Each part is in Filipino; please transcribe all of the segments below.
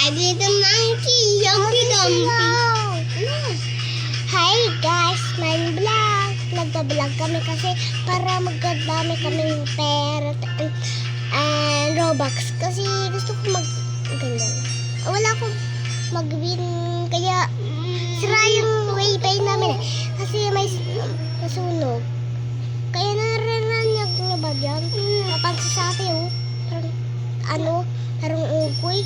Daddy the monkey, yumpy dumpy. Hi guys, my vlog. Nagda-vlog kami kasi para magdami kaming pera and Robux. Kasi gusto ko ganyan. Wala akong mag-win kaya sira yung wifi namin kasi may nasunog. Kaya naririnig niyo ba dyan? Napansin sa atin parang ugoy.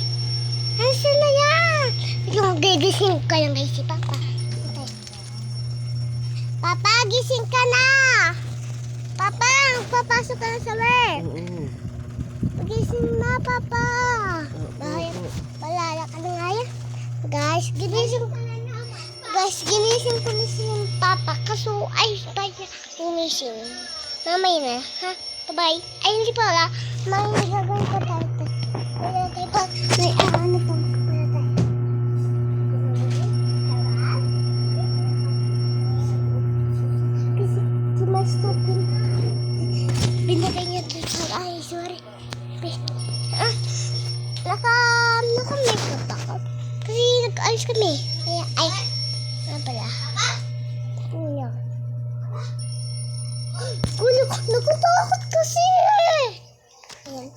Nasaan na yan? Yung gigising ka lang guys si Papa. Papa, gising ka na! Papa, papasok ka na sa work. Gising na, Papa. Balala ka na nga yan. Guys, ginising ko na si Papa. Kaso, ay, ginising. Mamay na, ha? Bye-bye. Ay, hindi pala. May gagawin ko tayo. Wala tayo pa. May ano pa. Binigay niya dito. Ay, sorry. Naka-makeup ako. Kasi nag-alis kami. Kaya, ay, ano pala? Kuya. Kuya, nakutakot kasi. Ayan.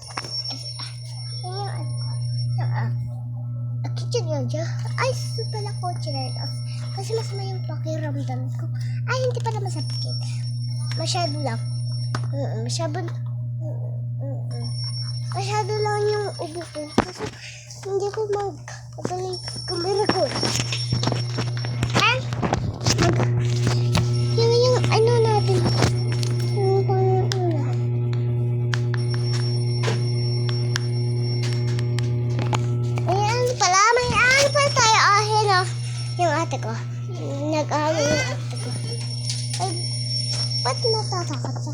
Ayan. Kitchen yun dyan. Ay, pala ko chinelas. Kasi masama yung pakiramdam ko. Ay, hindi pala masakit. Masyado lang. Masyado lang yung ubo ko. Kasi hindi ko magaling kumira ko. Yung ano natin. Yung panguna. Ayan pala. May ano pala tayo. Ahin o. Yung ate ko. Nag-ahalo yung ate ko. Ay, ba't natatakot siya?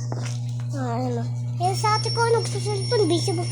Ano? Yung sa ate ko, nagsusulpon, busy mo.